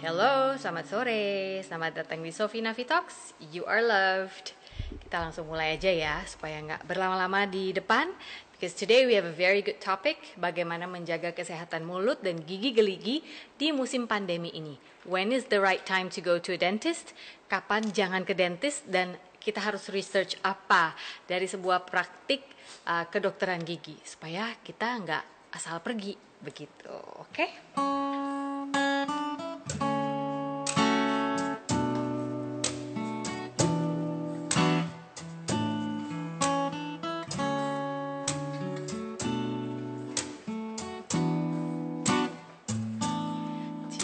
Hello, selamat sore. Selamat datang di Sophie Navi Talks. You are loved. Kita langsung mulai aja ya, supaya nggak berlama-lama di depan. Because today we have a very good topic, bagaimana menjaga kesehatan mulut dan gigi geligi di musim pandemi ini. When is the right time to go to a dentist? Kapan jangan ke dentist? Dan kita harus research apa dari sebuah praktik kedokteran gigi, supaya kita nggak asal pergi, begitu. Oke?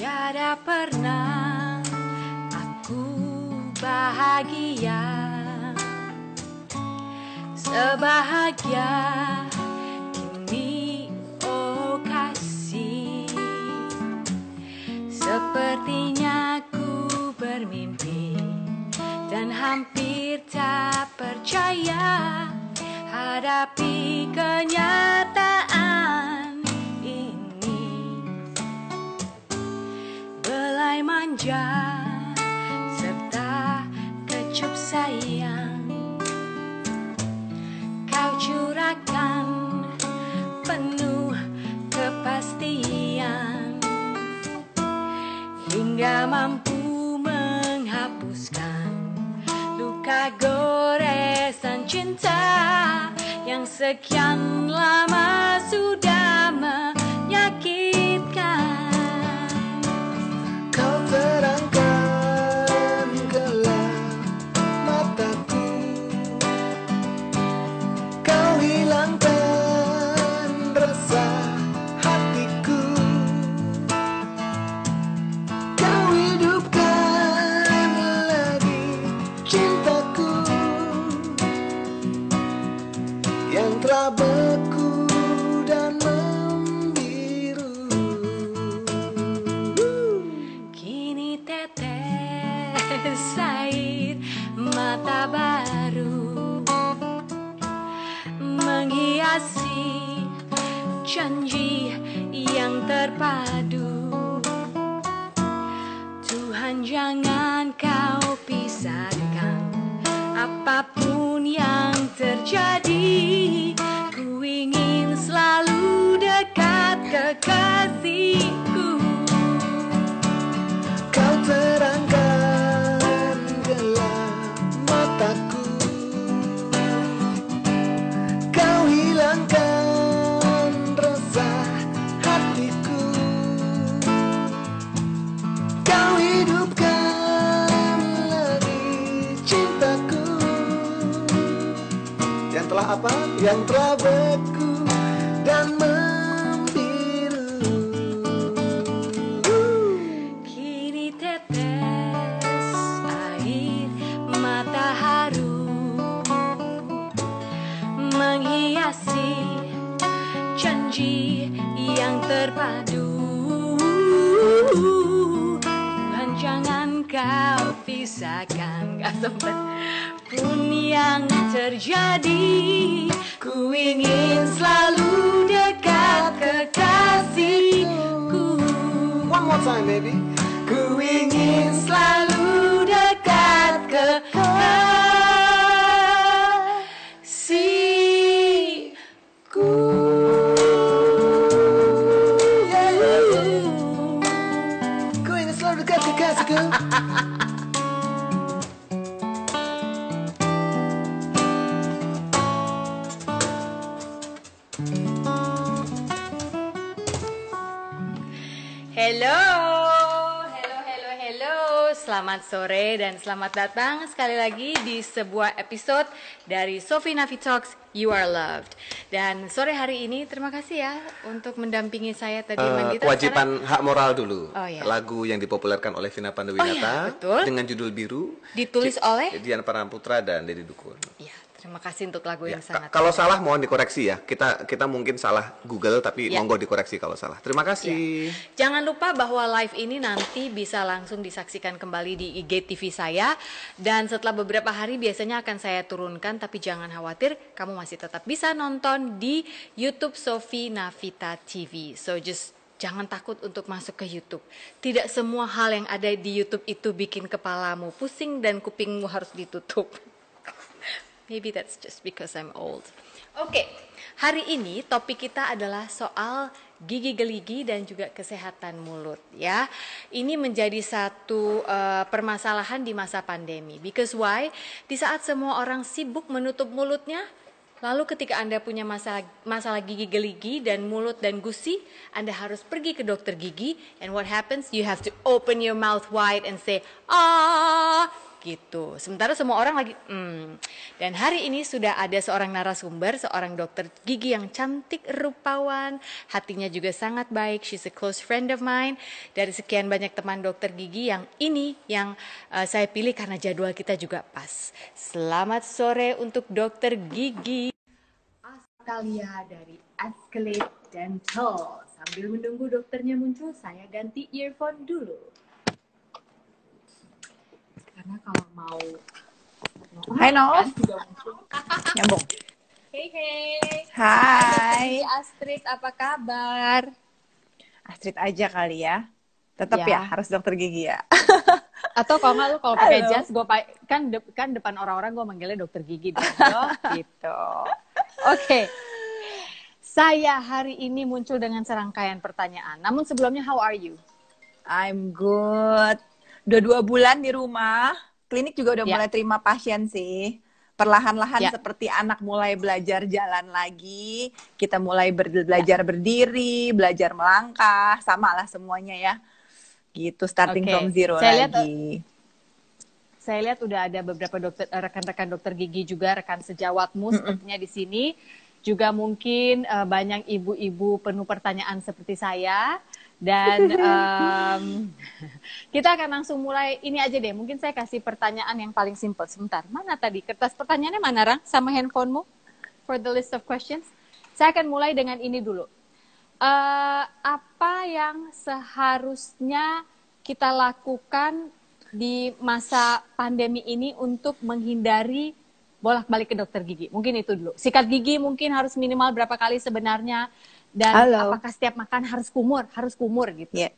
Tiada pernah aku bahagia sebahagia ini, oh kasih. Sepertinya ku bermimpi dan hampir tak percaya hadapi kenyataan ini. Belai manja serta kecup sayang kau curahkan penuh kepastian, hingga mampu menghapuskan luka goresan cinta yang sekian lama sudah menyakitkan. Kau terangkan gelap mataku, kau hilangkan rasa hatiku, kau hidupkan lagi cintaku yang telah beku dan membiru. Kini tetes air mata baru menghiasi janji yang terpadu. Tuhan, jangan kau pisahkan apapun yang terjadi. Ku ingin selalu dekat kekasihku. Kau terangkan gelap mataku, kau hilangkan rasa hatiku, kau hidupkan lagi cintaku yang telah apa? Yang telah beku dan membiru. Kini tetes air mata haru menghiasi janji yang terpadu. Tuhan, jangan kau pisahkan, gak sempet pun yang terjadi. Ku ingin selalu dekat kekasihku. One more time, baby. Ku ingin selalu dekat kekasihku. Ku ingin selalu dekat kekasihku. Hello. Selamat sore dan selamat datang sekali lagi di sebuah episode dari Sophie Navi Talks, You Are Loved. Dan sore hari ini terima kasih ya untuk mendampingi saya tadi Mandita. Kewajiban hak moral dulu. Oh, iya. Lagu yang dipopulerkan oleh Vina Panduwinata betul. dengan judul Biru, Ditulis oleh Dian Paramputra dan Deddy Dukun. ya, terima kasih untuk lagu Ya, yang sangat kalau salah mohon dikoreksi ya. Kita mungkin salah Google tapi Ya. monggo dikoreksi kalau salah. Terima kasih. Jangan lupa bahwa live ini nanti bisa langsung disaksikan kembali di IGTV saya. Dan setelah beberapa hari biasanya akan saya turunkan. Tapi jangan khawatir, kamu masih tetap bisa nonton di YouTube Sophie Navita TV. So just Jangan takut untuk masuk ke YouTube. Tidak semua hal yang ada di YouTube itu bikin kepalamu pusing dan kupingmu harus ditutup. Maybe that's just because I'm old. Oke, hari ini topik kita adalah soal gigi geligi dan juga kesehatan mulut ya. Ini menjadi satu permasalahan di masa pandemi. Because why? Di saat semua orang sibuk menutup mulutnya, lalu ketika Anda punya masalah gigi geligi dan mulut dan gusi, Anda harus pergi ke dokter gigi. And what happens? You have to open your mouth wide and say, ah, gitu. Sementara semua orang lagi Dan hari ini sudah ada seorang narasumber, seorang dokter gigi yang cantik, rupawan, hatinya juga sangat baik. She's a close friend of mine. Dari sekian banyak teman dokter gigi, yang ini yang saya pilih karena jadwal kita juga pas. Selamat sore untuk dokter gigi Askalia dari Escalate Dental. Sambil menunggu dokternya muncul, saya ganti earphone dulu. Karena kalau mau Hai Nov, nyambung. Hey. Hai. Astrid, apa kabar? Astrid aja kali ya. Tetap ya harus dokter gigi ya. Atau kalau nggak lu kalau pakai jas, gue kan depan orang-orang gue manggilnya dokter gigi deh. Gitu. Oke. Saya hari ini muncul dengan serangkaian pertanyaan. Namun sebelumnya, how are you? I'm good. Udah 2 bulan di rumah. Klinik juga udah mulai terima pasien sih. Perlahan-lahan seperti anak mulai belajar jalan lagi. Kita mulai belajar berdiri, belajar melangkah. Sama lah semuanya ya. Gitu, starting from zero lagi. Saya lihat udah ada beberapa rekan-rekan dokter gigi juga, rekan sejawatmu sepertinya di sini. Juga mungkin banyak ibu-ibu penuh pertanyaan seperti saya. Dan kita akan langsung mulai ini aja deh. Mungkin saya kasih pertanyaan yang paling simple. Sebentar, mana tadi? Kertas pertanyaannya mana, Rang? Sama handphonemu? For the list of questions. Saya akan mulai dengan ini dulu. Apa yang seharusnya kita lakukan di masa pandemi ini untuk menghindari bolak-balik ke dokter gigi? Mungkin itu dulu. Sikat gigi mungkin harus minimal berapa kali sebenarnya? Dan apakah setiap makan harus kumur gitu? Yeah.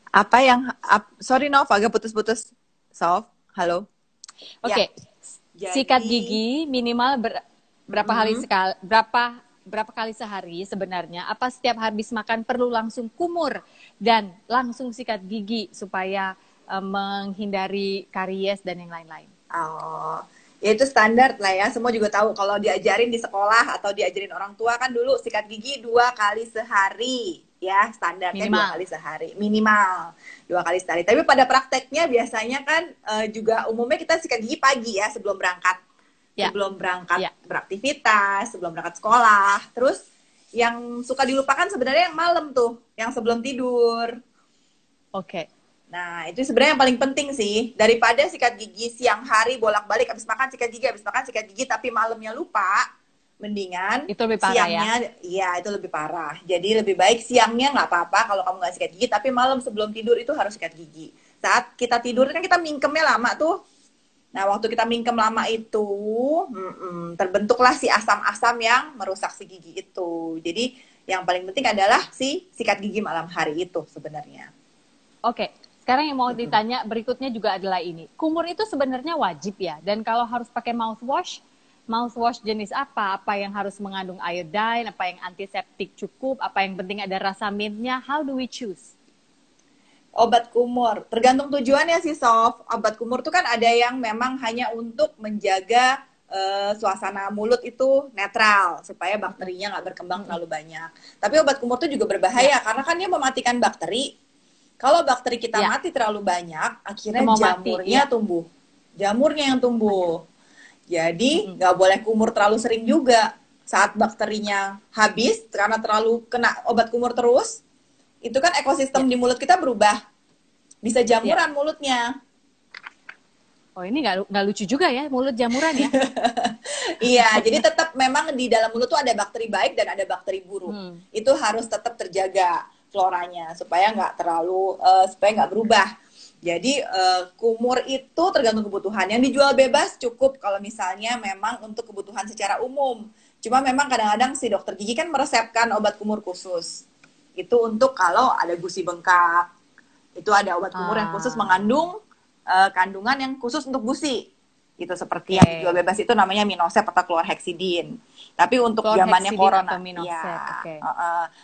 Apa yang sorry Nov, agak putus-putus. Sof, halo. Oke. Sikat gigi minimal berapa kali sehari sebenarnya? Apa setiap habis makan perlu langsung kumur dan langsung sikat gigi supaya menghindari karies dan yang lain-lain? Oh, ya itu standar lah ya. Semua juga tahu kalau diajarin di sekolah atau diajarin orang tua kan dulu sikat gigi 2 kali sehari. Ya, standarnya 2 kali sehari. Minimal 2 kali sehari. Tapi pada prakteknya biasanya kan juga umumnya kita sikat gigi pagi ya sebelum berangkat. Sebelum berangkat beraktivitas, sebelum berangkat sekolah. Terus yang suka dilupakan sebenarnya yang malam tuh, yang sebelum tidur. Oke. Nah, itu sebenarnya yang paling penting sih. Daripada sikat gigi siang hari bolak-balik, habis makan sikat gigi, tapi malamnya lupa, mendingan itu lebih parah siangnya, ya itu lebih parah. Jadi lebih baik siangnya nggak apa-apa kalau kamu nggak sikat gigi, tapi malam sebelum tidur itu harus sikat gigi. Saat kita tidur kan kita mingkemnya lama tuh. Nah, waktu kita mingkem lama itu, terbentuklah si asam-asam yang merusak si gigi itu. Jadi yang paling penting adalah si sikat gigi malam hari itu sebenarnya. Oke. Sekarang yang mau ditanya berikutnya juga adalah ini. Kumur itu sebenarnya wajib ya? Dan kalau harus pakai mouthwash jenis apa? Apa yang harus mengandung iodine? Apa yang antiseptik cukup? Apa yang penting ada rasa mintnya? How do we choose? Obat kumur, tergantung tujuannya sih Sof. Obat kumur tuh kan ada yang memang hanya untuk menjaga suasana mulut itu netral supaya bakterinya nggak berkembang terlalu banyak. Tapi obat kumur tuh juga berbahaya karena kan dia mematikan bakteri. Kalau bakteri kita mati terlalu banyak, akhirnya jamurnya tumbuh. Jamurnya yang tumbuh. Jadi nggak boleh kumur terlalu sering juga. Saat bakterinya habis karena terlalu kena obat kumur terus, itu kan ekosistem di mulut kita berubah. Bisa jamuran mulutnya. Oh, ini nggak lucu juga ya mulut jamuran ya? Iya, jadi tetap memang di dalam mulut tuh ada bakteri baik dan ada bakteri buruk. Itu harus tetap terjaga floranya supaya nggak terlalu supaya nggak berubah. Jadi kumur itu tergantung kebutuhan. Yang dijual bebas cukup kalau misalnya memang untuk kebutuhan secara umum. Cuma memang kadang-kadang si dokter gigi kan meresepkan obat kumur khusus. Itu untuk kalau ada gusi bengkak. Itu ada obat kumur yang khusus mengandung kandungan yang khusus untuk gusi. Itu seperti yang dijual bebas itu namanya Minosep atau chlorhexidine. Tapi untuk zamannya corona,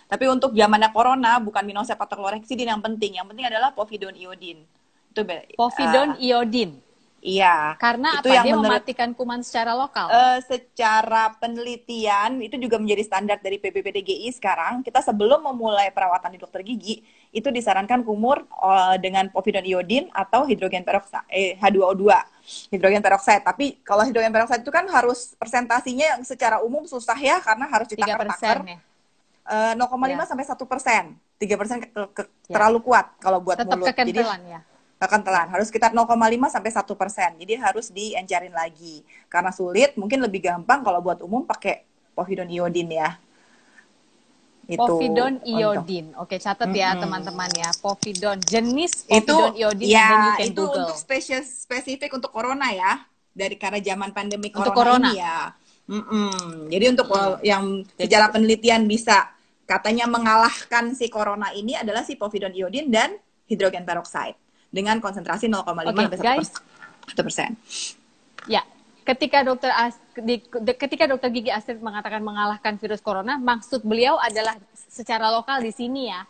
tapi untuk zamannya corona bukan Minosep atau chlorhexidine yang penting. Yang penting adalah povidone iodine. Itu povidone iodine. Iya. Karena itu apa? Yang dia mematikan kuman secara lokal. Secara penelitian itu juga menjadi standar dari PBPDGI sekarang. Kita sebelum memulai perawatan di dokter gigi itu disarankan kumur dengan povidone iodine atau hidrogen peroksida H2O2. Hidrogen peroksida. Tapi kalau hidrogen peroksida itu kan harus presentasinya yang secara umum susah ya karena harus ditakar-takar. 0,5 sampai 1%. 3% terlalu kuat kalau buat tetap mulut. Jadi ya. Kekentelan harus sekitar 0,5 sampai 1%. Jadi harus diencarin lagi. Karena sulit, mungkin lebih gampang kalau buat umum pakai povidone iodine ya. Itu povidone iodine. Oke, catat ya teman-teman ya. Povidone jenis povidone iodine ya, dan you can itu Google. Untuk spesifik untuk corona ya. Dari karena zaman pandemi corona ini ya. Jadi untuk yang secara penelitian bisa katanya mengalahkan si corona ini adalah si povidone iodine dan hidrogen peroksida. Dengan konsentrasi 0,5 sampai 1%. Ya, ketika dokter gigi Astrid mengatakan mengalahkan virus corona, maksud beliau adalah secara lokal di sini ya.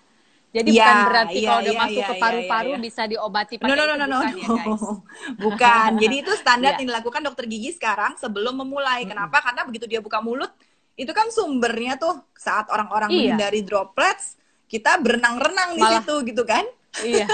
Jadi bukan berarti kalau udah masuk ke paru-paru bisa diobati pakai no. Ya, guys. Bukan. Jadi itu standar yang dilakukan dokter gigi sekarang sebelum memulai. Kenapa? Karena begitu dia buka mulut, itu kan sumbernya tuh saat orang-orang menghindari droplets, kita berenang-renang di situ gitu kan. Iya.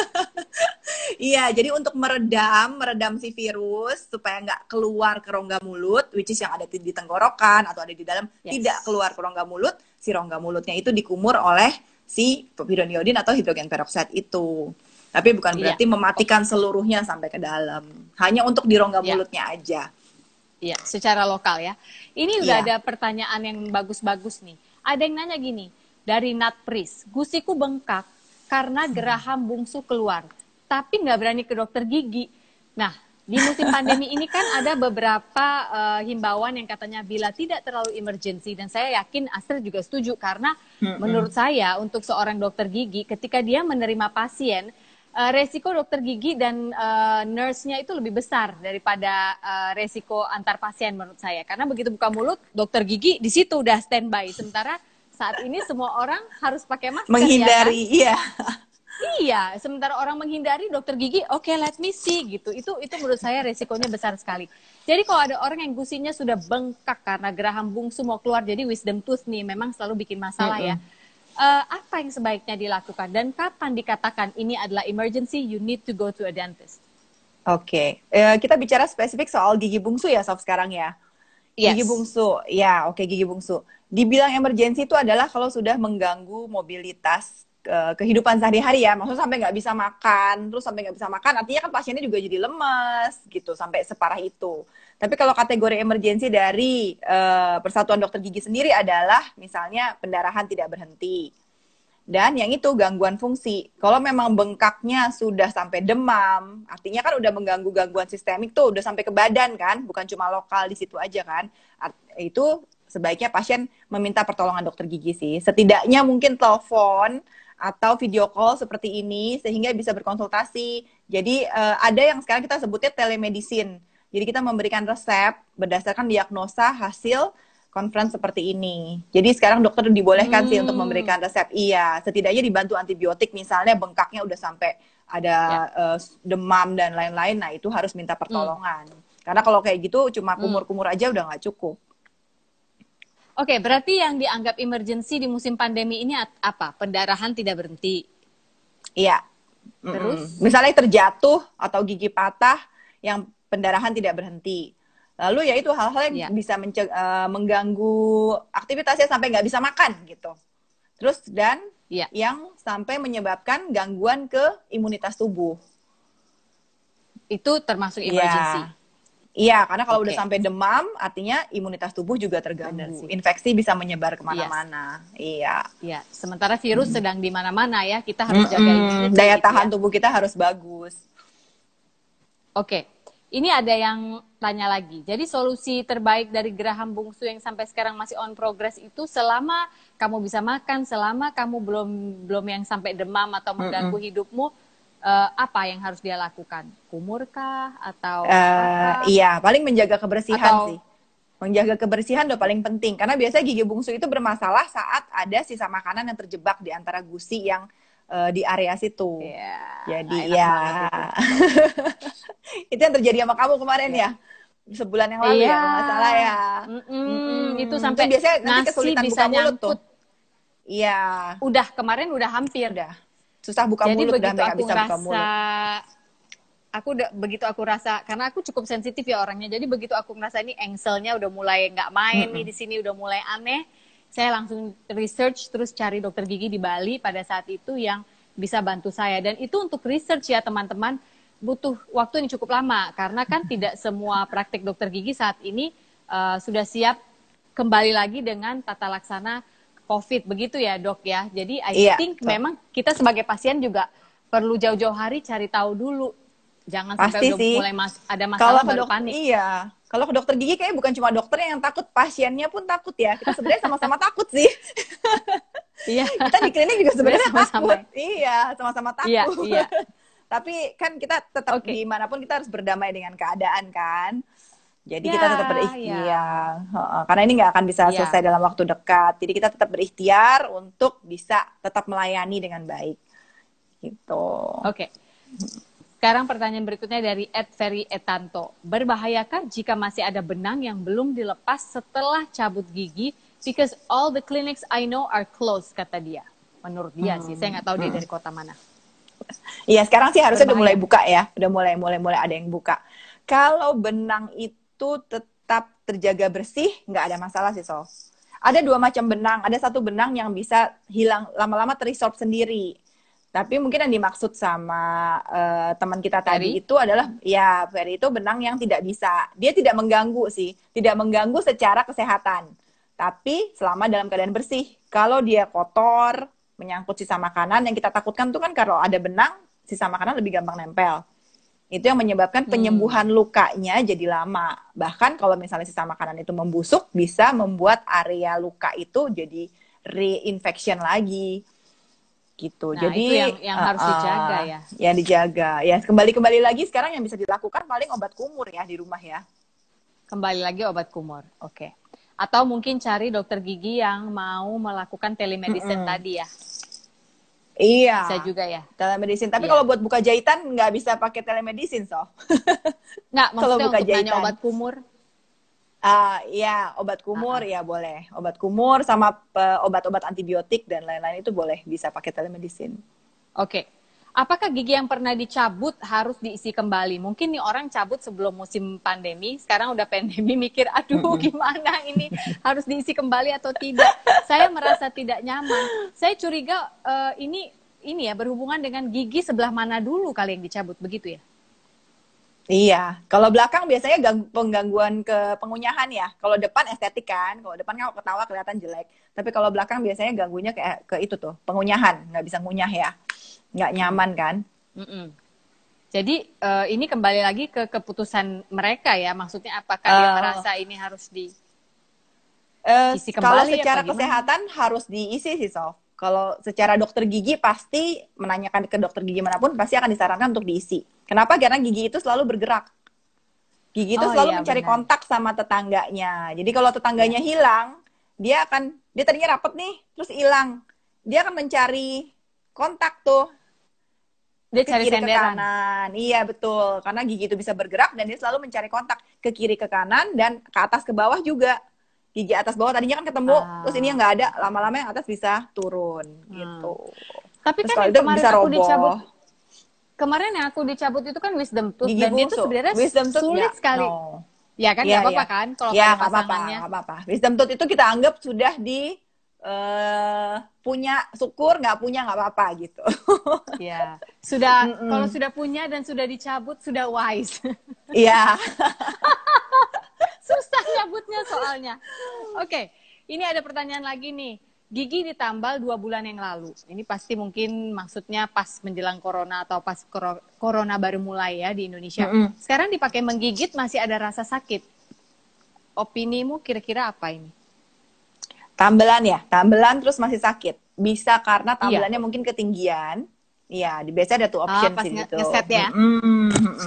Iya, jadi untuk meredam si virus supaya nggak keluar ke rongga mulut, which is yang ada di tenggorokan atau ada di dalam, tidak keluar ke rongga mulut, si rongga mulutnya itu dikumur oleh si povidone iodine atau hidrogen peroksida itu. Tapi bukan berarti mematikan seluruhnya sampai ke dalam. Hanya untuk di rongga mulutnya aja. Iya, secara lokal ya. Ini udah ada pertanyaan yang bagus-bagus nih. Ada yang nanya gini, dari Natpris, gusiku bengkak karena geraham bungsu keluar, tapi nggak berani ke dokter gigi. Nah, di musim pandemi ini kan ada beberapa himbauan yang katanya bila tidak terlalu emergency, dan saya yakin Astrid juga setuju, karena menurut saya untuk seorang dokter gigi, ketika dia menerima pasien, resiko dokter gigi dan nurse-nya itu lebih besar daripada resiko antar pasien menurut saya. Karena begitu buka mulut, dokter gigi di situ udah standby, sementara saat ini semua orang harus pakai masker. Menghindari, ya kan? Iya, sementara orang menghindari, dokter gigi, oke, let me see gitu. Itu menurut saya resikonya besar sekali. Jadi kalau ada orang yang gusinya sudah bengkak karena geraham bungsu mau keluar, jadi wisdom tooth nih, memang selalu bikin masalah ya. Apa yang sebaiknya dilakukan dan kapan dikatakan ini adalah emergency, you need to go to a dentist? Oke. Kita bicara spesifik soal gigi bungsu ya, Sof, sekarang ya. Gigi bungsu, ya gigi bungsu. Dibilang emergensi itu adalah kalau sudah mengganggu mobilitas kehidupan sehari-hari ya, maksudnya sampai nggak bisa makan, terus sampai nggak bisa makan, artinya kan pasiennya juga jadi lemas gitu, sampai separah itu. Tapi kalau kategori emergensi dari Persatuan Dokter Gigi sendiri adalah misalnya pendarahan tidak berhenti, dan yang itu gangguan fungsi. Kalau memang bengkaknya sudah sampai demam, artinya kan udah mengganggu gangguan sistemik tuh, udah sampai ke badan kan, bukan cuma lokal di situ aja kan. Itu sebaiknya pasien meminta pertolongan dokter gigi sih. Setidaknya mungkin telepon atau video call seperti ini sehingga bisa berkonsultasi. Jadi ada yang sekarang kita sebutnya telemedicine. Jadi kita memberikan resep berdasarkan diagnosa hasil conference seperti ini. Jadi sekarang dokter dibolehkan sih untuk memberikan resep. Iya, setidaknya dibantu antibiotik misalnya bengkaknya udah sampai ada demam dan lain-lain. Nah itu harus minta pertolongan. Karena kalau kayak gitu cuma kumur-kumur aja udah nggak cukup. Oke, berarti yang dianggap emergency di musim pandemi ini apa? Pendarahan tidak berhenti. Iya. Terus? Misalnya terjatuh atau gigi patah yang pendarahan tidak berhenti. Lalu ya itu hal-hal yang bisa mengganggu aktivitasnya sampai nggak bisa makan gitu. Terus dan yang sampai menyebabkan gangguan ke imunitas tubuh. Itu termasuk emergency. Iya, karena kalau udah sampai demam, artinya imunitas tubuh juga terganggu. Infeksi bisa menyebar kemana-mana. Iya. Sementara virus sedang di mana-mana ya, kita harus jaga imunitas. Daya tahan tubuh kita harus bagus. Oke. Ini ada yang tanya lagi. Jadi solusi terbaik dari geraham bungsu yang sampai sekarang masih on progress itu selama kamu bisa makan, selama kamu belum yang sampai demam atau mengganggu hidupmu, apa yang harus dia lakukan? Kumur kah atau apakah? Iya, paling menjaga kebersihan Atau sih. Menjaga kebersihan udah paling penting. Karena biasanya gigi bungsu itu bermasalah saat ada sisa makanan yang terjebak di antara gusi yang di area situ. ya, Jadi nggak enak ya, banget itu. itu yang terjadi sama kamu kemarin ya. Sebulan yang lalu ya, Iya. kalau nggak salah ya. Itu Itu sampai biasanya nanti nasi kesulitan bisa buka mulut tuh. nyangkut. Iya, Kemarin udah hampir. udah. Susah buka Jadi mulut, udah begitu sampai nggak aku bisa buka mulut. begitu aku rasa, karena aku cukup sensitif ya orangnya. Jadi begitu aku merasa ini engselnya udah mulai nggak main nih di sini, udah mulai aneh, saya langsung research terus cari dokter gigi di Bali pada saat itu yang bisa bantu saya. Dan itu untuk research ya teman-teman, butuh waktu yang cukup lama karena kan tidak semua praktik dokter gigi saat ini sudah siap kembali lagi dengan tata laksana COVID, begitu ya dok ya. Jadi I think memang kita sebagai pasien juga perlu jauh-jauh hari cari tahu dulu. Jangan Pasti sampai udah sih. mulai ada masalah baru panik. Iya. Kalau ke dokter gigi kayaknya bukan cuma dokternya yang takut, pasiennya pun takut ya. Kita sebenarnya sama-sama takut sih. Iya. Kita di klinik juga sebenarnya sama-sama. takut. Iya, sama-sama takut. Iya. Tapi kan kita tetap dimanapun kita harus berdamai dengan keadaan kan. Jadi kita tetap berikhtiar. Karena ini nggak akan bisa selesai dalam waktu dekat. Jadi kita tetap berikhtiar untuk bisa tetap melayani dengan baik. Gitu. Oke. Sekarang pertanyaan berikutnya dari @ferry_etanto. Berbahayakah jika masih ada benang yang belum dilepas setelah cabut gigi? Because all the clinics I know are closed, kata dia. Menurut dia sih, saya nggak tahu dia dari kota mana. Iya, sekarang sih harusnya udah mulai buka ya. Udah mulai ada yang buka. Kalau benang itu tetap terjaga bersih, nggak ada masalah sih, Sol. Ada dua macam benang. Ada satu benang yang bisa hilang lama-lama terresorb sendiri. Tapi mungkin yang dimaksud sama teman kita tadi itu adalah, ya Ferry itu benang yang tidak bisa. Dia tidak mengganggu sih. Tidak mengganggu secara kesehatan. Tapi selama dalam keadaan bersih. Kalau dia kotor, menyangkut sisa makanan, yang kita takutkan tuh kan kalau ada benang, sisa makanan lebih gampang nempel. Itu yang menyebabkan penyembuhan lukanya jadi lama. Bahkan kalau misalnya sisa makanan itu membusuk, bisa membuat area luka itu jadi reinfection lagi. Gitu. Nah, jadi itu yang harus dijaga ya. Ya dijaga. Ya kembali lagi sekarang yang bisa dilakukan paling obat kumur ya di rumah ya. Kembali lagi obat kumur. Oke. Atau mungkin cari dokter gigi yang mau melakukan telemedicine tadi ya. Iya. Bisa juga ya. Telemedicine. Tapi kalau buat buka jahitan nggak bisa pakai telemedicine, so. Nggak, maksudnya kalau buka untuk jahitan. nanya obat kumur. Ya, obat kumur ya boleh. Obat kumur sama obat-obat antibiotik dan lain-lain itu boleh bisa pakai telemedicine. Oke. Apakah gigi yang pernah dicabut harus diisi kembali? Mungkin nih orang cabut sebelum musim pandemi, sekarang udah pandemi mikir, aduh gimana ini harus diisi kembali atau tidak? Saya merasa tidak nyaman. Saya curiga ini ya berhubungan dengan gigi sebelah mana dulu kali yang dicabut, begitu ya? Iya, kalau belakang biasanya penggangguan ke pengunyahan ya. Kalau depan estetik kan, kalau depan kalau ketawa kelihatan jelek. Tapi kalau belakang biasanya ganggunya ke itu tuh, pengunyahan, nggak bisa ngunyah ya, nggak nyaman kan. Jadi ini kembali lagi ke keputusan mereka ya, maksudnya apakah dia merasa ini harus diisi kembali? Kalau secara kesehatan harus diisi sih, Sof. Kalau secara dokter gigi pasti menanyakan ke dokter gigi manapun pasti akan disarankan untuk diisi. Kenapa? Karena gigi itu selalu bergerak. Gigi itu selalu mencari kontak sama tetangganya. Jadi kalau tetangganya hilang, dia tadinya rapet nih, terus hilang. Dia akan mencari kontak tuh. Dia ke cari kiri senderan. ke kanan. Iya betul, karena gigi itu bisa bergerak dan dia selalu mencari kontak ke kiri ke kanan dan ke atas ke bawah juga. Gigi atas bawah tadinya kan ketemu, terus ini yang nggak ada, lama-lama yang atas bisa turun gitu. Tapi terus kan yang kemarin bisa aku roboh. dicabut, kemarin yang aku dicabut itu kan wisdom tooth Gigi dan dia bungsu. itu sebenarnya sulit sekali. No. Ya kan nggak apa-apa kan kalau nggak pasangannya. apa-apa. Wisdom tooth itu kita anggap sudah punya syukur, nggak punya nggak apa-apa gitu. Ya, sudah kalau sudah punya dan sudah dicabut sudah wise. Iya. Susah nyabutnya soalnya. Oke, ini ada pertanyaan lagi nih. gigi ditambal 2 bulan yang lalu. Ini pasti mungkin maksudnya pas menjelang corona atau pas corona baru mulai ya di Indonesia. Sekarang dipakai menggigit masih ada rasa sakit. Opinimu kira-kira apa ini? Tambelan ya, tambelan terus masih sakit. Bisa karena tambelannya mungkin ketinggian. Iya, biasanya ada tuh option pas sih gitu. ngeset ya.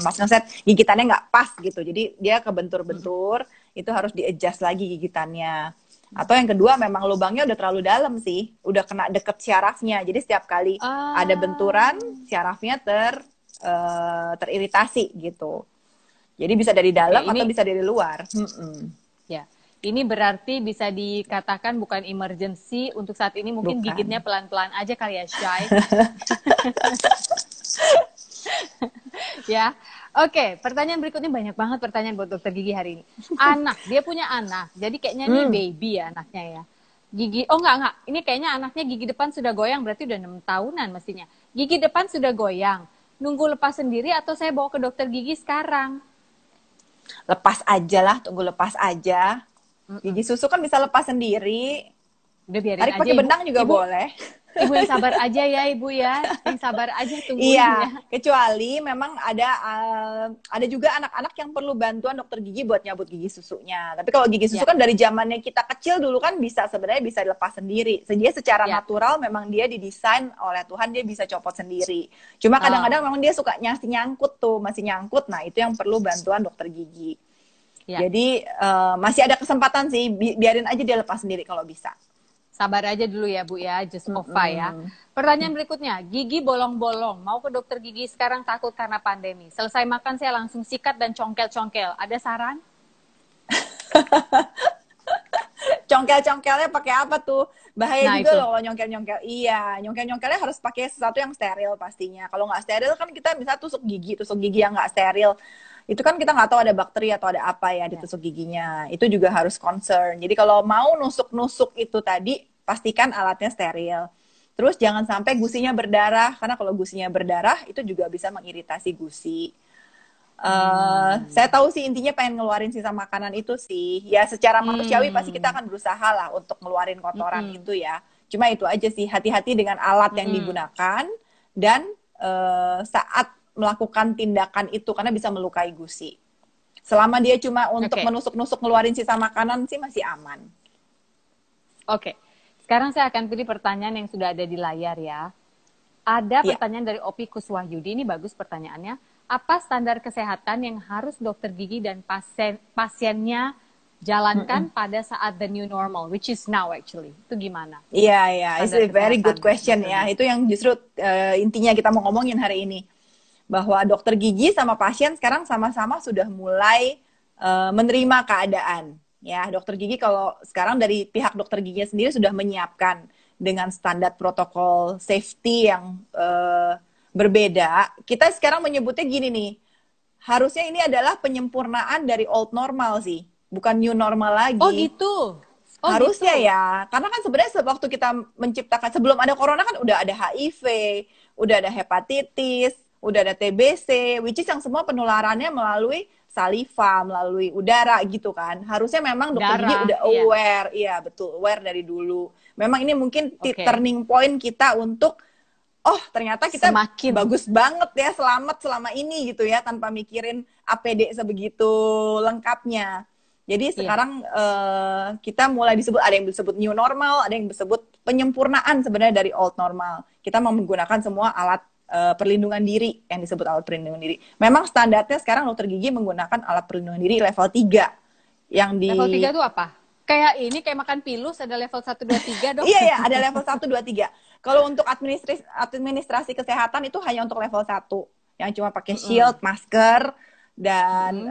Pas ngeset gigitannya nggak pas gitu. Jadi dia kebentur-bentur, itu harus di-adjust lagi gigitannya. Atau yang kedua memang lubangnya udah terlalu dalam sih. Udah kena deket syarafnya. Jadi setiap kali ada benturan, syarafnya teriritasi gitu. Jadi bisa dari dalam atau bisa dari luar. Ya. Ini berarti bisa dikatakan bukan emergency untuk saat ini, mungkin gigitnya pelan-pelan aja kali ya, Shay. Ya, oke. Pertanyaan berikutnya banyak banget pertanyaan buat dokter gigi hari ini. Anak, dia punya anak, jadi kayaknya ini baby ya anaknya ya. Gigi, oh enggak. Ini kayaknya anaknya gigi depan sudah goyang, berarti udah 6 tahunan mestinya. Gigi depan sudah goyang. Nunggu lepas sendiri atau saya bawa ke dokter gigi sekarang? Lepas aja lah, tunggu lepas aja. Gigi susu kan bisa lepas sendiri. Udah biarin Tarik aja. pakai benang juga boleh. Ibu yang sabar aja ya, Ibu ya. Yang sabar aja tungguin Iya, ya. kecuali memang ada juga anak-anak yang perlu bantuan dokter gigi buat nyabut gigi susunya. Tapi kalau gigi susu kan dari zamannya kita kecil dulu kan sebenarnya bisa dilepas sendiri. Dia secara natural memang dia didesain oleh Tuhan, dia bisa copot sendiri. Cuma kadang-kadang memang dia suka nyangkut tuh, masih nyangkut. Nah, itu yang perlu bantuan dokter gigi. Jadi masih ada kesempatan sih, biarin aja dia lepas sendiri kalau bisa. Sabar aja dulu ya Bu ya, just OVA ya. Pertanyaan berikutnya, gigi bolong-bolong, mau ke dokter gigi sekarang takut karena pandemi. Selesai makan saya langsung sikat dan congkel-congkel. Ada saran? Congkel-congkelnya pakai apa tuh? Bahaya juga loh kalau nyongkel-nyongkel. Iya, nyongkel-nyongkelnya harus pakai sesuatu yang steril pastinya. Kalau nggak steril kan kita bisa tusuk gigi yang nggak steril. Itu kan kita nggak tahu ada bakteri atau ada apa ya di tusuk giginya. Itu juga harus concern. Jadi kalau mau nusuk-nusuk itu tadi, pastikan alatnya steril. Terus jangan sampai gusinya berdarah, karena kalau gusinya berdarah itu juga bisa mengiritasi gusi. Saya tahu sih intinya pengen ngeluarin sisa makanan itu sih. Ya secara manusiawi pasti kita akan berusaha lah untuk ngeluarin kotoran itu ya. Cuma itu aja sih, hati-hati dengan alat yang digunakan dan saat melakukan tindakan itu karena bisa melukai gusi. Selama dia cuma untuk menusuk-nusuk ngeluarin sisa makanan sih masih aman. Oke. Sekarang saya akan pilih pertanyaan yang sudah ada di layar ya. Ada pertanyaan dari Opi Kuswahyudi, ini bagus pertanyaannya. Apa standar kesehatan yang harus dokter gigi dan pasiennya jalankan pada saat the new normal, which is now actually? Itu gimana? Iya, it's a very good question ya. Itu yang justru intinya kita mau ngomongin hari ini. Bahwa dokter gigi sama pasien sekarang sama-sama sudah mulai menerima keadaan. Ya, dokter gigi kalau sekarang dari pihak dokter giginya sendiri sudah menyiapkan dengan standar protokol safety yang berbeda. Kita sekarang menyebutnya gini nih, harusnya ini adalah penyempurnaan dari old normal sih, bukan new normal lagi. Oh gitu? Harusnya ya, karena kan sebenarnya waktu kita menciptakan, sebelum ada corona kan udah ada HIV, udah ada hepatitis, udah ada TBC, which is yang semua penularannya melalui saliva, melalui udara gitu kan. Harusnya memang dokter gigi udah aware, iya betul, aware dari dulu. Memang ini mungkin turning point kita untuk, oh ternyata kita bagus banget ya, selamat selama ini gitu ya, tanpa mikirin APD sebegitu lengkapnya. Jadi sekarang kita mulai disebut, ada yang disebut new normal, ada yang disebut penyempurnaan sebenarnya dari old normal. Kita mau menggunakan semua alat perlindungan diri, yang disebut alat perlindungan diri. Memang standarnya sekarang dokter gigi menggunakan alat perlindungan diri level 3. Level 3 itu apa? Kayak ini, kayak makan pilus, ada level 1, 2, 3 dong? Iya, ada level 1, 2, 3. Kalau untuk administrasi kesehatan itu hanya untuk level 1. Yang cuma pakai shield, masker, dan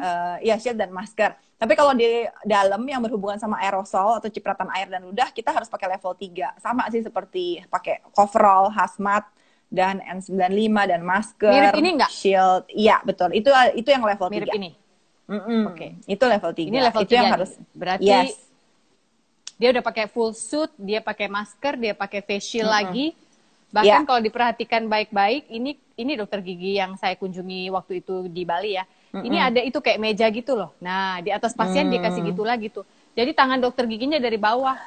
shield dan masker. Tapi kalau di dalam yang berhubungan sama aerosol atau cipratan air dan ludah, kita harus pakai level 3. Sama sih seperti pakai coverall, hazmat, dan N95 dan masker, mirip ini enggak? Shield. Iya, betul. Itu yang level 3. Mirip ini. Oke. Itu level 3. Ini level itu 3 yang nih. harus. Berarti dia udah pakai full suit, dia pakai masker, dia pakai face shield lagi. Bahkan kalau diperhatikan baik-baik, ini dokter gigi yang saya kunjungi waktu itu di Bali ya. Ini ada itu kayak meja gitu loh. Nah, di atas pasien dia kasih gitulah gitu. Jadi tangan dokter giginya dari bawah.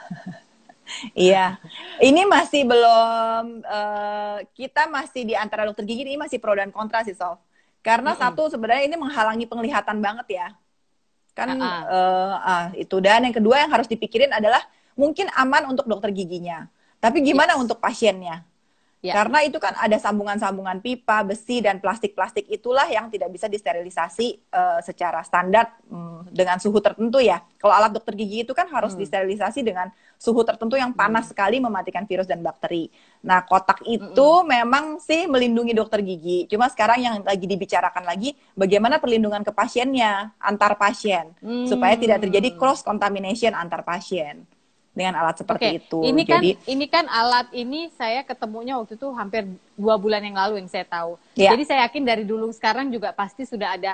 Iya, ini masih belum, kita masih di antara dokter gigi ini masih pro dan kontra sih, Sof. Karena Mm-mm. satu sebenarnya ini menghalangi penglihatan banget ya. Kan Ah, itu. Dan yang kedua yang harus dipikirin adalah mungkin aman untuk dokter giginya. Tapi gimana yes. untuk pasiennya? Ya. Karena itu kan ada sambungan-sambungan pipa, besi, dan plastik-plastik itulah yang tidak bisa disterilisasi secara standar dengan suhu tertentu ya. Kalau alat dokter gigi itu kan harus Mm. disterilisasi dengan suhu tertentu yang panas Mm. sekali mematikan virus dan bakteri. Nah, kotak itu Mm-mm. memang sih melindungi dokter gigi. Cuma sekarang yang lagi dibicarakan lagi, bagaimana perlindungan ke pasiennya, antar pasien. Supaya tidak terjadi Hmm. cross contamination antar pasien dengan alat seperti Oke, itu. ini Jadi, kan alat ini saya ketemunya waktu itu hampir 2 bulan yang lalu yang saya tahu. ya, Jadi saya yakin dari dulu sekarang juga pasti sudah ada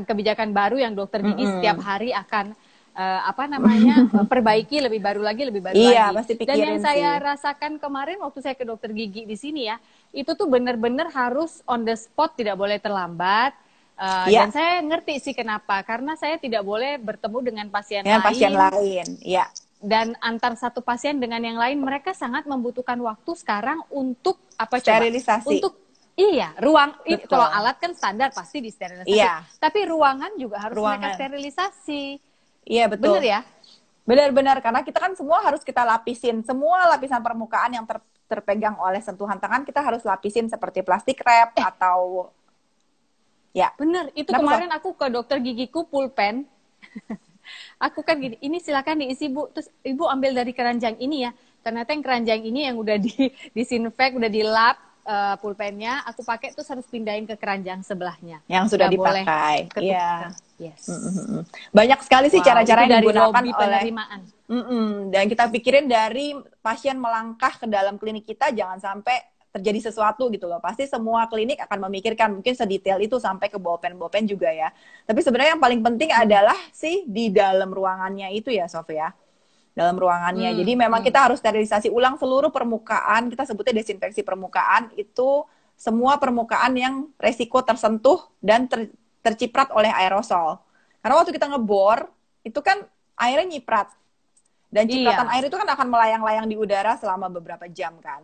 kebijakan baru yang dokter gigi setiap hari akan apa namanya perbaiki lebih baru lagi, lebih baru iya, lagi. pasti Dan yang pikirin saya sih. rasakan kemarin waktu saya ke dokter gigi di sini ya, itu tuh benar-benar harus on the spot, tidak boleh terlambat. Iya, Dan saya ngerti sih kenapa, karena saya tidak boleh bertemu dengan pasien dengan pasien lain, lain. Iya, dan antar satu pasien dengan yang lain, mereka sangat membutuhkan waktu sekarang untuk apa coba? sterilisasi. Untuk iya, kalau Betul. alat kan standar pasti disterilisasi. Iya, Tapi ruangan juga harus mereka ruangan. sterilisasi. Iya, Bener betul. ya? Benar-benar, karena kita kan semua harus kita lapisin. Semua lapisan permukaan yang terpegang oleh sentuhan tangan, kita harus lapisin seperti plastik wrap atau, ya. Bener. Itu Kenapa, Sof? kemarin aku ke dokter gigiku pulpen. Aku kan gini, ini silakan diisi Bu. Terus Ibu ambil dari keranjang ini ya. Ternyata yang keranjang ini yang udah disinfek, udah dilap pulpennya, aku pakai terus harus pindahin ke keranjang sebelahnya. Yang sudah Nggak boleh dipakai. ketuker. Iya. Yes. Banyak sekali sih Wow, cara-cara itu yang dari digunakan lobby oleh. penerimaan. Dan kita pikirin dari pasien melangkah ke dalam klinik kita, jangan sampai terjadi sesuatu gitu loh. Pasti semua klinik akan memikirkan, mungkin sedetail itu sampai ke bolpen-bolpen juga ya. Tapi sebenarnya yang paling penting adalah sih di dalam ruangannya itu ya, Sof ya. Dalam ruangannya. Jadi memang kita harus sterilisasi ulang seluruh permukaan, kita sebutnya desinfeksi permukaan, itu semua permukaan yang resiko tersentuh dan terciprat oleh aerosol. Karena waktu kita ngebor, itu kan airnya nyiprat. Dan cipratan Iya, air itu kan akan melayang-layang di udara selama beberapa jam kan.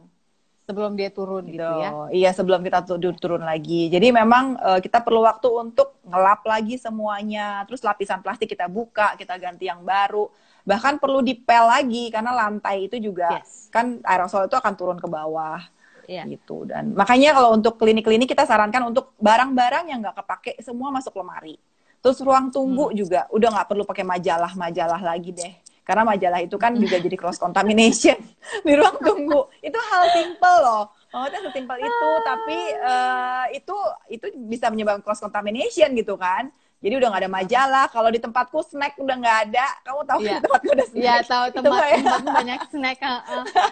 sebelum dia turun gitu ya. Iya, sebelum kita turun lagi. Jadi memang kita perlu waktu untuk ngelap lagi semuanya. Terus lapisan plastik kita buka, kita ganti yang baru. Bahkan perlu dipel lagi karena lantai itu juga Yes. kan aerosol itu akan turun ke bawah Iya. gitu. Dan makanya kalau untuk klinik-klinik kita sarankan untuk barang-barang yang nggak kepake semua masuk lemari. Terus ruang tunggu juga udah nggak perlu pakai majalah-majalah lagi deh. Karena majalah itu kan juga jadi cross contamination di ruang tunggu. Itu hal simple loh. Maksudnya sesimpel itu, tapi itu bisa menyebabkan cross contamination gitu kan. Jadi udah nggak ada majalah. Kalau di tempatku snack udah nggak ada. Kamu tahu kan Iya. tempatku ada snack? Iya, tahu Itu nggak ya? tempatmu banyak snack.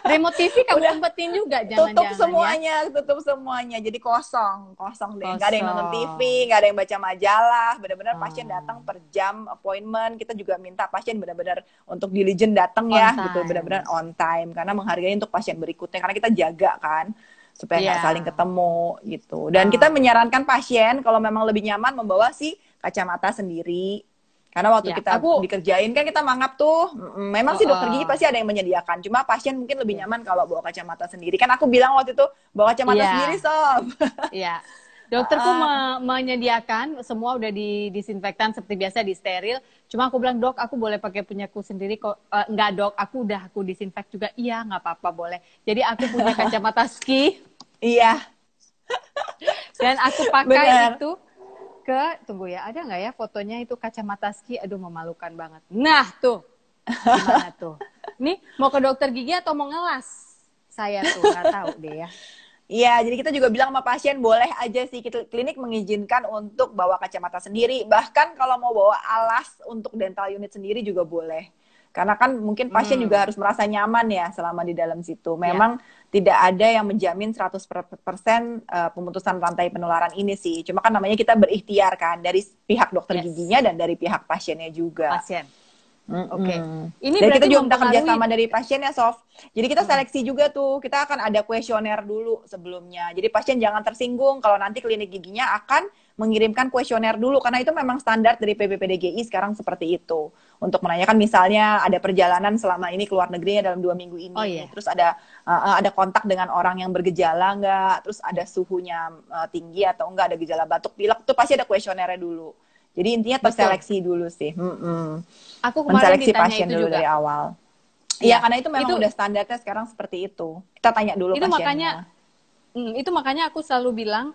Remote TV kamu Udah umpetin juga tutup jangan-jangan ya. semuanya, tutup semuanya. Jadi kosong deh. Nggak ada yang nonton TV, Kosong. nggak ada yang baca majalah. Benar-benar pasien datang per jam appointment. Kita juga minta pasien benar-benar untuk diligent datang On ya, time. gitu. Benar-benar on time karena menghargai untuk pasien berikutnya. Karena kita jaga kan supaya nggak Iya. saling ketemu gitu. Dan kita menyarankan pasien kalau memang lebih nyaman membawa si kacamata sendiri. Karena waktu Ya, kita aku dikerjain kan kita mangap tuh, memang sih dokter gigi uh, pasti ada yang menyediakan. Cuma pasien mungkin lebih nyaman kalau bawa kacamata sendiri. Kan aku bilang waktu itu bawa kacamata Iya. sendiri, Sob. Iya. Dokterku menyediakan semua udah disinfektan seperti biasa, di steril. Cuma aku bilang, "Dok, aku boleh pakai punyaku sendiri kok?" Enggak, Dok, aku disinfek juga. Iya, nggak apa-apa, boleh. Jadi aku punya kacamata ski Iya, dan aku pakai benar. itu tunggu ya, ada nggak ya fotonya itu kacamata ski? Aduh, memalukan banget. Nah, tuh. Gimana tuh? Nih, mau ke dokter gigi atau mau ngelas? Saya tuh nggak tahu deh ya. Iya, jadi kita juga bilang sama pasien boleh aja sih klinik mengizinkan untuk bawa kacamata sendiri. Bahkan kalau mau bawa alas untuk dental unit sendiri juga boleh. Karena kan mungkin pasien juga harus merasa nyaman ya selama di dalam situ. Memang tidak ada yang menjamin 100% pemutusan rantai penularan ini sih. Cuma kan namanya kita berikhtiar kan dari pihak dokter giginya dan dari pihak pasiennya juga. Pasien. Oke. Ini Dan berarti kita juga minta mempengaruhi. kerjasama dari pasien ya, Sof. Jadi kita seleksi juga tuh. Kita akan ada kuesioner dulu sebelumnya. Jadi pasien jangan tersinggung kalau nanti klinik giginya akan mengirimkan kuesioner dulu karena itu memang standar dari PBPDGI sekarang seperti itu. Untuk menanyakan misalnya ada perjalanan selama ini ke luar negeri dalam 2 minggu ini, Oh iya. terus ada kontak dengan orang yang bergejala nggak, terus ada suhunya tinggi atau enggak, ada gejala batuk pilek, itu pasti ada kuesionernya dulu. Jadi intinya terseleksi dulu sih. Aku kemarin Menseleksi ditanya pasien itu dulu juga. dari awal. Iya. Iya, karena itu memang udah standarnya sekarang seperti itu. Kita tanya dulu Itu pasiennya. itu makanya aku selalu bilang,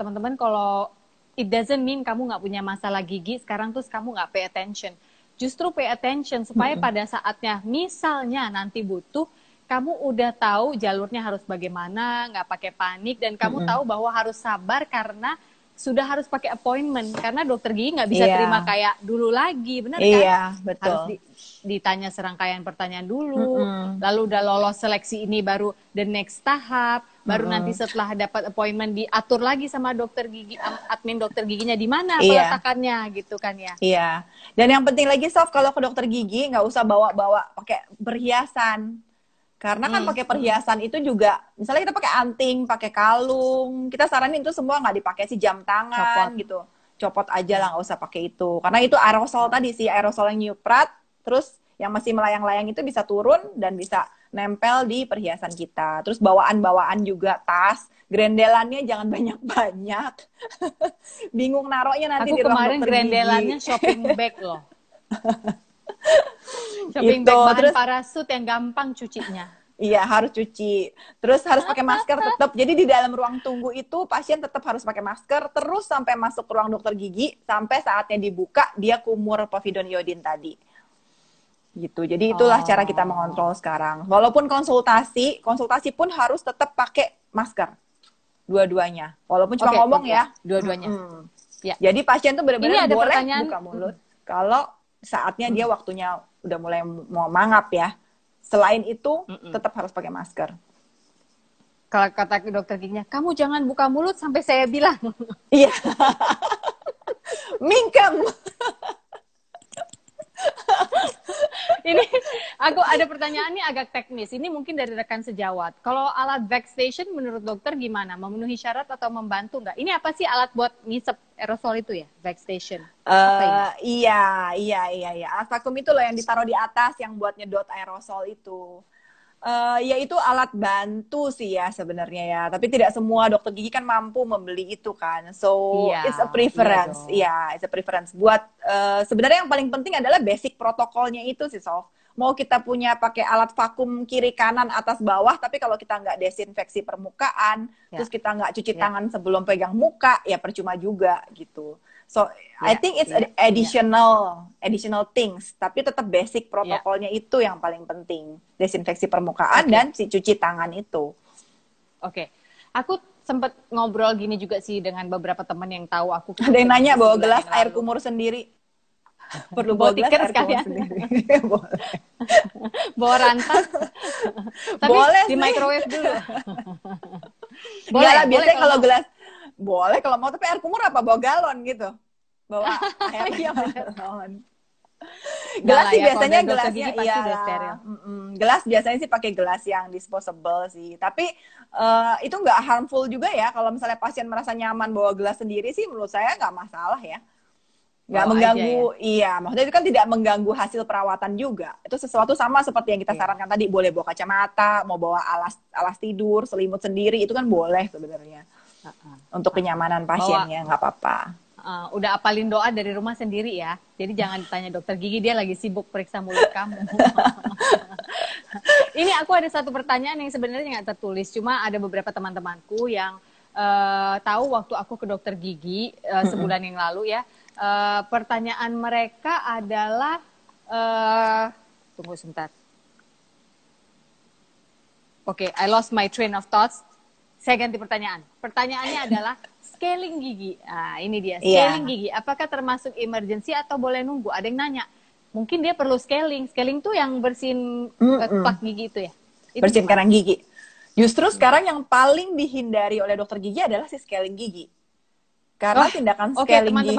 teman-teman, kalau it doesn't mean kamu nggak punya masalah gigi sekarang terus kamu nggak pay attention. Justru pay attention supaya pada saatnya misalnya nanti butuh, kamu udah tahu jalurnya harus bagaimana, nggak pakai panik, dan kamu tahu bahwa harus sabar karena sudah harus pakai appointment, karena dokter gigi nggak bisa terima kayak dulu lagi, benar kan? Iya, betul. Harus ditanya serangkaian pertanyaan dulu, lalu udah lolos seleksi ini baru the next tahap, baru nanti setelah dapat appointment diatur lagi sama dokter gigi, admin dokter giginya di mana peletakannya gitu kan ya. Iya. Dan yang penting lagi Sof, kalau ke dokter gigi nggak usah bawa-bawa pakai perhiasan. Karena kan pakai perhiasan itu juga, misalnya kita pakai anting, pakai kalung, kita saranin itu semua nggak dipakai sih, jam tangan gitu. Copot aja lah, nggak usah pakai itu. Karena itu aerosol tadi sih, aerosol yang nyuprat, terus yang masih melayang-layang itu bisa turun dan bisa nempel di perhiasan kita. Terus bawaan-bawaan juga, tas, grendelannya jangan banyak-banyak. Bingung naruhnya nanti Aku di ruang kemarin dokter grendelannya gigi. shopping bag loh. Shopping Itu, bag bahan terus parasut yang gampang cucinya. iya, harus cuci. Terus harus pakai masker tetap. Jadi di dalam ruang tunggu itu pasien tetap harus pakai masker terus sampai masuk ke ruang dokter gigi, sampai saatnya dibuka dia kumur povidone iodine tadi. Gitu. Jadi itulah cara kita mengontrol sekarang. Walaupun konsultasi pun harus tetap pakai masker. Dua-duanya. Walaupun cuma ngomong ya. Dua-duanya. Ya. Jadi pasien tuh benar-benar Ini ada boleh pertanyaan. buka mulut kalau saatnya dia waktunya udah mulai mau mangap ya. Selain itu tetap harus pakai masker. Kalau kata dokter giginya, kamu jangan buka mulut sampai saya bilang. Iya. Mingkem. Ini aku ada pertanyaan ini agak teknis. Ini mungkin dari rekan sejawat. Kalau alat backstation menurut dokter gimana? Memenuhi syarat atau membantu nggak? Ini apa sih alat buat ngisep aerosol itu ya? Backstation. Iya. Alat vakum itu loh yang ditaruh di atas yang buat nyedot aerosol itu. Ya itu alat bantu sih ya sebenarnya ya. Tapi tidak semua dokter gigi kan mampu membeli itu kan. So it's a preference. Iya, it's a preference. Buat sebenarnya yang paling penting adalah basic protokolnya itu sih Sof. Mau kita punya pakai alat vakum kiri kanan atas bawah, tapi kalau kita nggak desinfeksi permukaan, terus kita nggak cuci tangan sebelum pegang muka, ya percuma juga gitu. So I think it's additional things, tapi tetap basic protokolnya itu yang paling penting, desinfeksi permukaan dan si cuci tangan itu. Oke. Aku sempat ngobrol gini juga sih dengan beberapa teman yang tahu aku. Ada yang nanya bawa gelas air kumur sendiri. Perlu bawa gelas air kumur sendiri. Boleh. Bawa rantai. Tapi boleh di microwave dulu. Boleh lah, biasanya kalau gelas boleh kalau mau, tapi air kumur apa bawa galon gitu. Bawa air galon. Gelas sih biasanya gelasnya gelas biasanya sih pakai gelas yang disposable sih. Tapi itu nggak harmful juga ya kalau misalnya pasien merasa nyaman bawa gelas sendiri sih, menurut saya nggak masalah ya. Nggak mengganggu, iya. Maksudnya itu kan tidak mengganggu hasil perawatan juga. Itu sesuatu sama seperti yang kita sarankan tadi. Boleh bawa kacamata, mau bawa alas tidur, selimut sendiri, itu kan boleh sebenarnya. Untuk kenyamanan pasiennya, nggak apa-apa. Udah apalin doa dari rumah sendiri ya. Jadi jangan ditanya dokter gigi, dia lagi sibuk periksa mulut kamu. Ini aku ada satu pertanyaan yang sebenarnya nggak tertulis. Cuma ada beberapa teman-temanku yang tahu waktu aku ke dokter gigi sebulan yang lalu ya. Pertanyaan mereka adalah tunggu sebentar. Oke, I lost my train of thoughts. Saya ganti pertanyaan. Pertanyaannya adalah scaling gigi. Nah, ini dia. Scaling gigi. Apakah termasuk emergency atau boleh nunggu? Ada yang nanya. Mungkin dia perlu scaling. Scaling tuh yang bersihin plak gigi itu ya? Bersihin karang gigi. Justru sekarang yang paling dihindari oleh dokter gigi adalah si scaling gigi. Karena tindakan scaling gigi.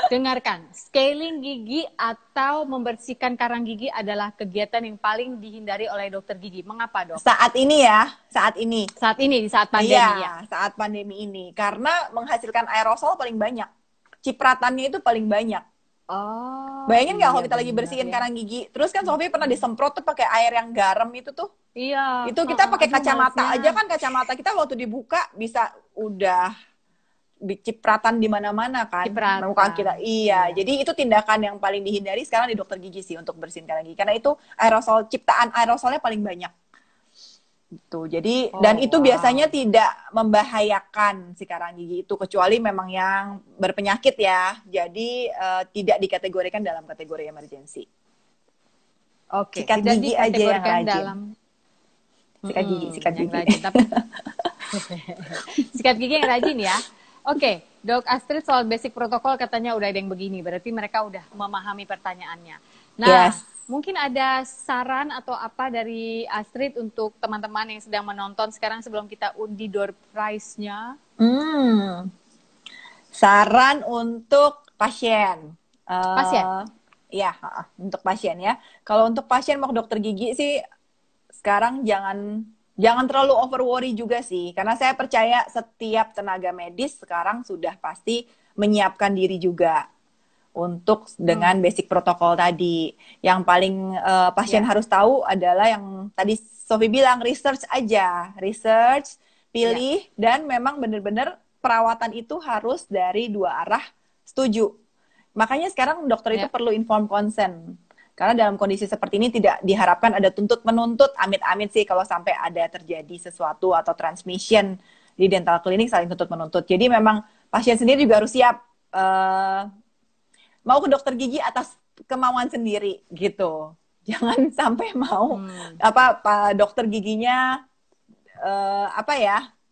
dengarkan. Scaling gigi atau membersihkan karang gigi adalah kegiatan yang paling dihindari oleh dokter gigi. Mengapa, Dok? Saat ini ya, saat ini. Saat ini, di saat pandemi ya. Iya, saat pandemi ini. Karena menghasilkan aerosol paling banyak. Cipratannya itu paling banyak. Oh. Bayangin nggak iya, kalau kita lagi benar, bersihin ya. karang gigi, terus kan Sofi pernah disemprot tuh pakai air yang garam itu tuh. Iya. Itu kita pakai aduh, kacamata malesnya. aja kan, kacamata kita waktu dibuka bisa udah cipratan di mana-mana kan. Cipratan. Muka kita. Iya, jadi itu tindakan yang paling dihindari sekarang di dokter gigi sih untuk bersihin karang gigi. Karena itu aerosol, ciptaan aerosolnya paling banyak. Gitu. Jadi dan itu biasanya tidak membahayakan si karang gigi itu kecuali memang yang berpenyakit ya. Jadi tidak dikategorikan dalam kategori emergency. Oke, Sikat tidak gigi aja yang dikategorikan rajin. dalam Sikat gigi, sikat yang gigi. rajin, tapi sikat gigi yang rajin ya. Oke, Dok Astrid, soal basic protokol katanya udah ada yang begini, berarti mereka udah memahami pertanyaannya. Nah, Yes. mungkin ada saran atau apa dari Astrid untuk teman-teman yang sedang menonton sekarang sebelum kita undi door prize-nya? Saran untuk pasien. Pasien? Ya, untuk pasien ya. Kalau untuk pasien mau ke dokter gigi sih sekarang jangan terlalu over worry juga sih, karena saya percaya setiap tenaga medis sekarang sudah pasti menyiapkan diri juga untuk dengan basic protokol tadi. Yang paling pasien harus tahu adalah yang tadi Sofi bilang, research aja, research, pilih, dan memang benar-benar perawatan itu harus dari dua arah setuju. Makanya sekarang dokter itu perlu informed consent. Karena dalam kondisi seperti ini tidak diharapkan ada tuntut-menuntut, amit-amit sih kalau sampai ada terjadi sesuatu atau transmission di dental klinik saling tuntut-menuntut. Jadi memang pasien sendiri juga harus siap mau ke dokter gigi atas kemauan sendiri gitu. Jangan sampai mau dokter giginya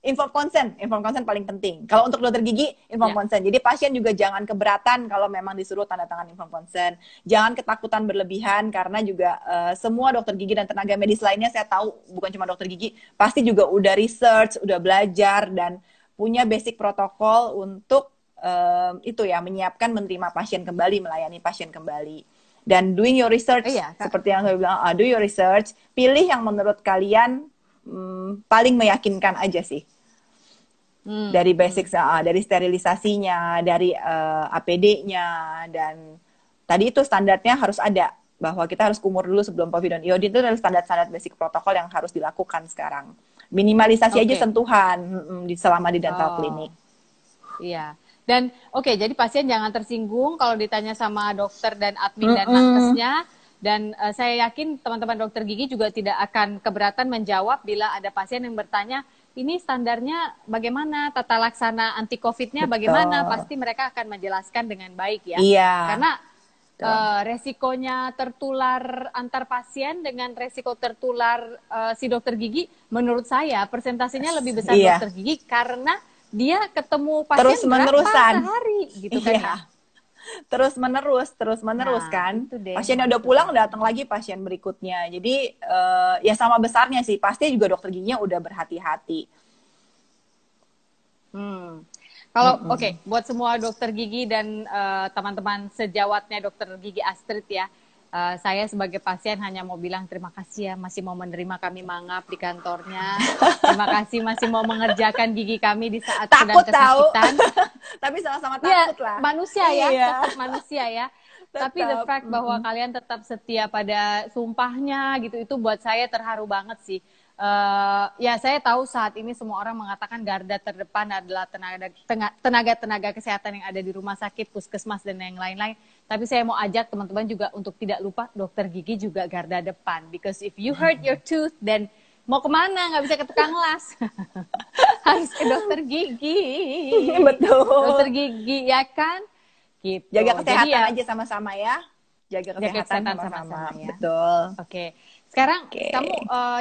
informed consent paling penting. Kalau untuk dokter gigi, informed consent. Jadi pasien juga jangan keberatan kalau memang disuruh tanda tangan informed consent. Jangan ketakutan berlebihan karena juga semua dokter gigi dan tenaga medis lainnya saya tahu bukan cuma dokter gigi, pasti juga udah research, udah belajar dan punya basic protokol untuk menyiapkan menerima pasien kembali, melayani pasien kembali. Dan doing your research, seperti yang saya bilang, do your research, pilih yang menurut kalian paling meyakinkan aja sih. Dari basic, dari sterilisasinya, dari APD-nya, dan tadi itu standarnya harus ada, bahwa kita harus kumur dulu sebelum povidone iodine. Itu adalah standar-standar basic protokol yang harus dilakukan sekarang. Minimalisasi aja sentuhan selama di dental klinik. Iya. Dan jadi pasien jangan tersinggung kalau ditanya sama dokter dan admin dan nakesnya. Dan saya yakin teman-teman dokter gigi juga tidak akan keberatan menjawab bila ada pasien yang bertanya, ini standarnya bagaimana, tata laksana anti COVID-nya bagaimana, pasti mereka akan menjelaskan dengan baik ya. Iya. Karena resikonya tertular antar pasien dengan resiko tertular si dokter gigi, menurut saya persentasenya lebih besar dokter gigi karena dia ketemu pasien berapa sehari gitu kan ya. Terus-menerus kan. Pasien yang udah pulang datang lagi pasien berikutnya. Jadi ya sama besarnya sih. Pasti juga dokter giginya udah berhati-hati. Kalau buat semua dokter gigi dan teman-teman sejawatnya dokter gigi Astrid ya, saya sebagai pasien hanya mau bilang terima kasih ya masih mau menerima kami mangap di kantornya. Terima kasih masih mau mengerjakan gigi kami di saat sedang kesakitan. Tapi sama-sama takut lah. Manusia ya, tetap manusia ya. Tapi the fact bahwa kalian tetap setia pada sumpahnya gitu, itu buat saya terharu banget sih. Ya saya tahu saat ini semua orang mengatakan garda terdepan adalah tenaga kesehatan yang ada di rumah sakit, puskesmas dan yang lain-lain. Tapi saya mau ajak teman-teman juga untuk tidak lupa dokter gigi juga garda depan. Because if you hurt your tooth, then mau kemana? Nggak bisa ke tukang las. Harus ke dokter gigi. Betul. Dokter gigi ya kan? Gitu. Jaga kesehatan aja sama-sama ya. Jaga kesehatan sama-sama ya. Betul. Oke. Sekarang kamu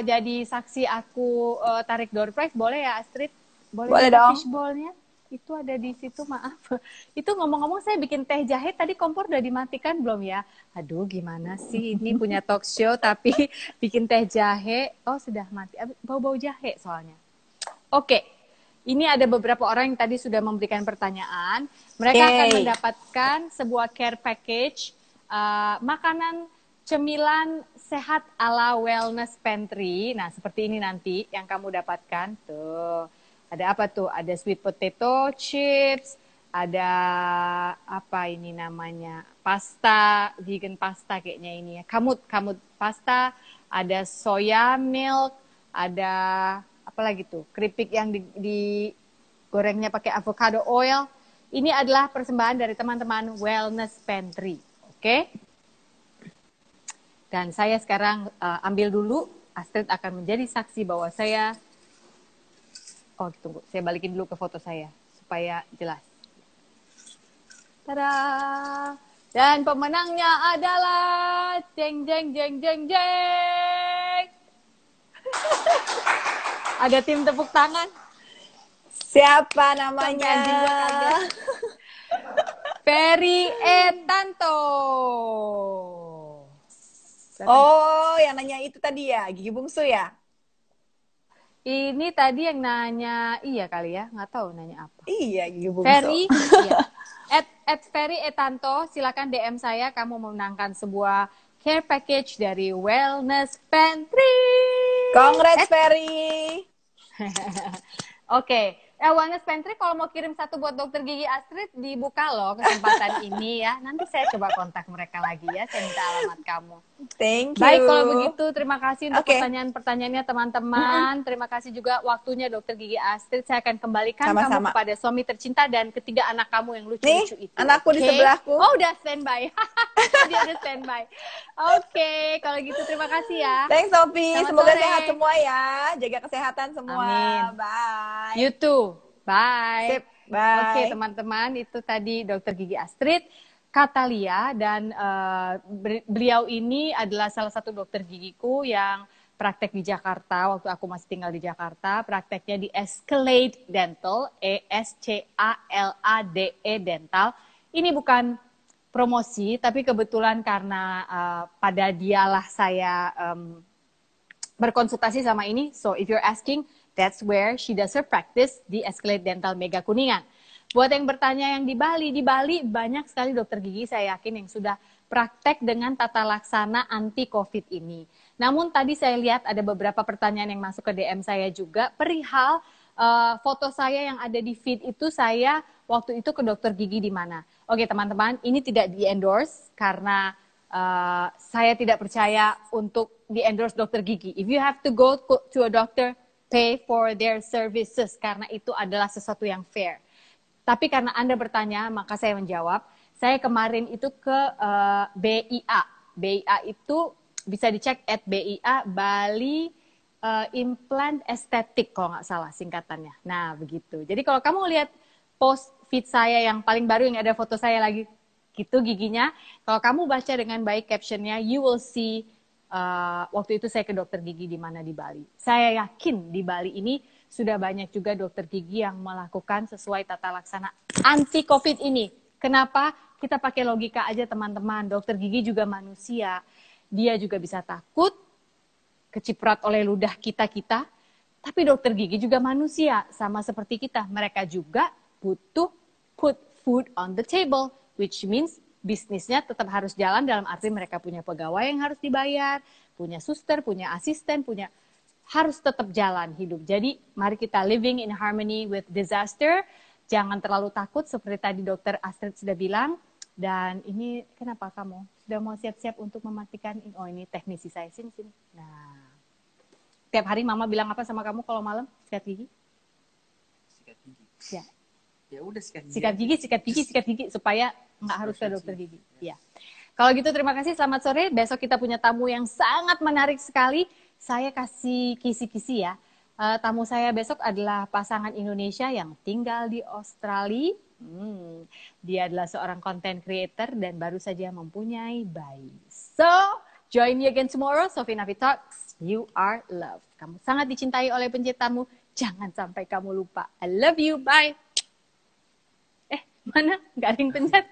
jadi saksi aku tarik door prize, boleh ya Astrid? Boleh dong. Fishball-nya itu ada di situ, maaf. Itu ngomong-ngomong saya bikin teh jahe, tadi kompor udah dimatikan belum ya? Aduh gimana sih, ini punya talk show tapi bikin teh jahe, sudah mati. Bau-bau jahe soalnya. Oke. Ini ada beberapa orang yang tadi sudah memberikan pertanyaan. Mereka akan mendapatkan sebuah care package, makanan cemilan sehat ala wellness pantry. Nah, seperti ini nanti yang kamu dapatkan. Tuh, ada apa tuh? Ada sweet potato chips, ada apa ini namanya? Pasta, vegan pasta kayaknya ini ya. Kamut pasta, ada soya milk, ada apa lagi tuh? Keripik yang digorengnya pakai avocado oil. Ini adalah persembahan dari teman-teman Wellness Pantry. Oke? Dan saya sekarang ambil dulu. Astrid akan menjadi saksi bahwa saya... Oh, tunggu. Saya balikin dulu ke foto saya supaya jelas. Tada! Dan pemenangnya adalah jeng jeng jeng jeng jeng. Ada tim tepuk tangan. Siapa namanya? Ferry Etanto. Oh, yang nanya itu tadi ya, gigi bungsu ya? Ini tadi yang nanya, iya kali ya, nggak tahu nanya apa. Iya, gigi bungsu. Ferry, iya. At Ferry Etanto, silakan DM saya, kamu memenangkan sebuah care package dari Wellness Pantry. Congrats, Ferry. Oke. Wellness Pantry kalau mau kirim satu buat Dokter Gigi Astrid, dibuka loh kesempatan ini ya. Nanti saya coba kontak mereka lagi ya, saya minta alamat kamu. Thank you. Baik, kalau begitu terima kasih untuk pertanyaan-pertanyaannya teman-teman. Terima kasih juga waktunya Dokter Gigi Astrid. Saya akan kembalikan kamu kepada suami tercinta dan ketiga anak kamu yang lucu-lucu itu. Anakku di sebelahku. Oh, udah standby. Dia udah standby. Oke, kalau gitu terima kasih ya. Thanks, Sophie. Semoga sore. sehat semua ya. Jaga kesehatan semua. Amin. Bye. You too. Bye. Sip. Bye. Oke, teman-teman, itu tadi Dokter Gigi Astrid Katalia, dan beliau ini adalah salah satu dokter gigiku yang praktek di Jakarta waktu aku masih tinggal di Jakarta. Prakteknya di Escalade Dental, ESCALADE Dental. Ini bukan promosi, tapi kebetulan karena pada dialah saya berkonsultasi sama ini. So if you're asking, that's where she does her practice, di Escalade Dental Mega Kuningan. Buat yang bertanya yang di Bali banyak sekali dokter gigi saya yakin yang sudah praktek dengan tata laksana anti COVID ini. Namun tadi saya lihat ada beberapa pertanyaan yang masuk ke DM saya juga perihal foto saya yang ada di feed itu saya waktu itu ke dokter gigi di mana. Oke teman-teman, ini tidak di-endorse karena saya tidak percaya untuk di-endorse dokter gigi. If you have to go to a doctor, pay for their services karena itu adalah sesuatu yang fair. Tapi karena Anda bertanya, maka saya menjawab. Saya kemarin itu ke BIA. BIA itu bisa dicek at BIA, Bali Implant Estetik kalau nggak salah singkatannya. Nah, begitu. Jadi kalau kamu lihat post feed saya yang paling baru, yang ada foto saya lagi gitu giginya, kalau kamu baca dengan baik captionnya, you will see waktu itu saya ke dokter gigi di mana di Bali. Saya yakin di Bali ini sudah banyak juga dokter gigi yang melakukan sesuai tata laksana anti COVID ini. Kenapa? Kita pakai logika aja teman-teman. Dokter gigi juga manusia. Dia juga bisa takut, keciprat oleh ludah kita-kita. Tapi dokter gigi juga manusia, sama seperti kita. Mereka juga butuh put food on the table, which means bisnisnya tetap harus jalan dalam arti mereka punya pegawai yang harus dibayar, punya suster, punya asisten, harus tetap jalan hidup. Jadi mari kita living in harmony with disaster. Jangan terlalu takut seperti tadi dokter Astrid sudah bilang. Dan ini kenapa kamu sudah mau siap-siap untuk mematikan? Oh ini teknisi saya, sini. Nah, tiap hari mama bilang apa sama kamu kalau malam sikat gigi? Sikat gigi. Ya. Ya udah sikat gigi supaya nggak harus ke dokter gigi. Ya. Kalau gitu terima kasih, selamat sore. Besok kita punya tamu yang sangat menarik sekali. Saya kasih kisi-kisi ya. Tamu saya besok adalah pasangan Indonesia yang tinggal di Australia. Dia adalah seorang content creator dan baru saja mempunyai bayi. So, join me again tomorrow. Sophie Nafi Talks, you are loved. Kamu sangat dicintai oleh penciptamu. Jangan sampai kamu lupa. I love you. Bye. Mana? Nggak ada yang pencet.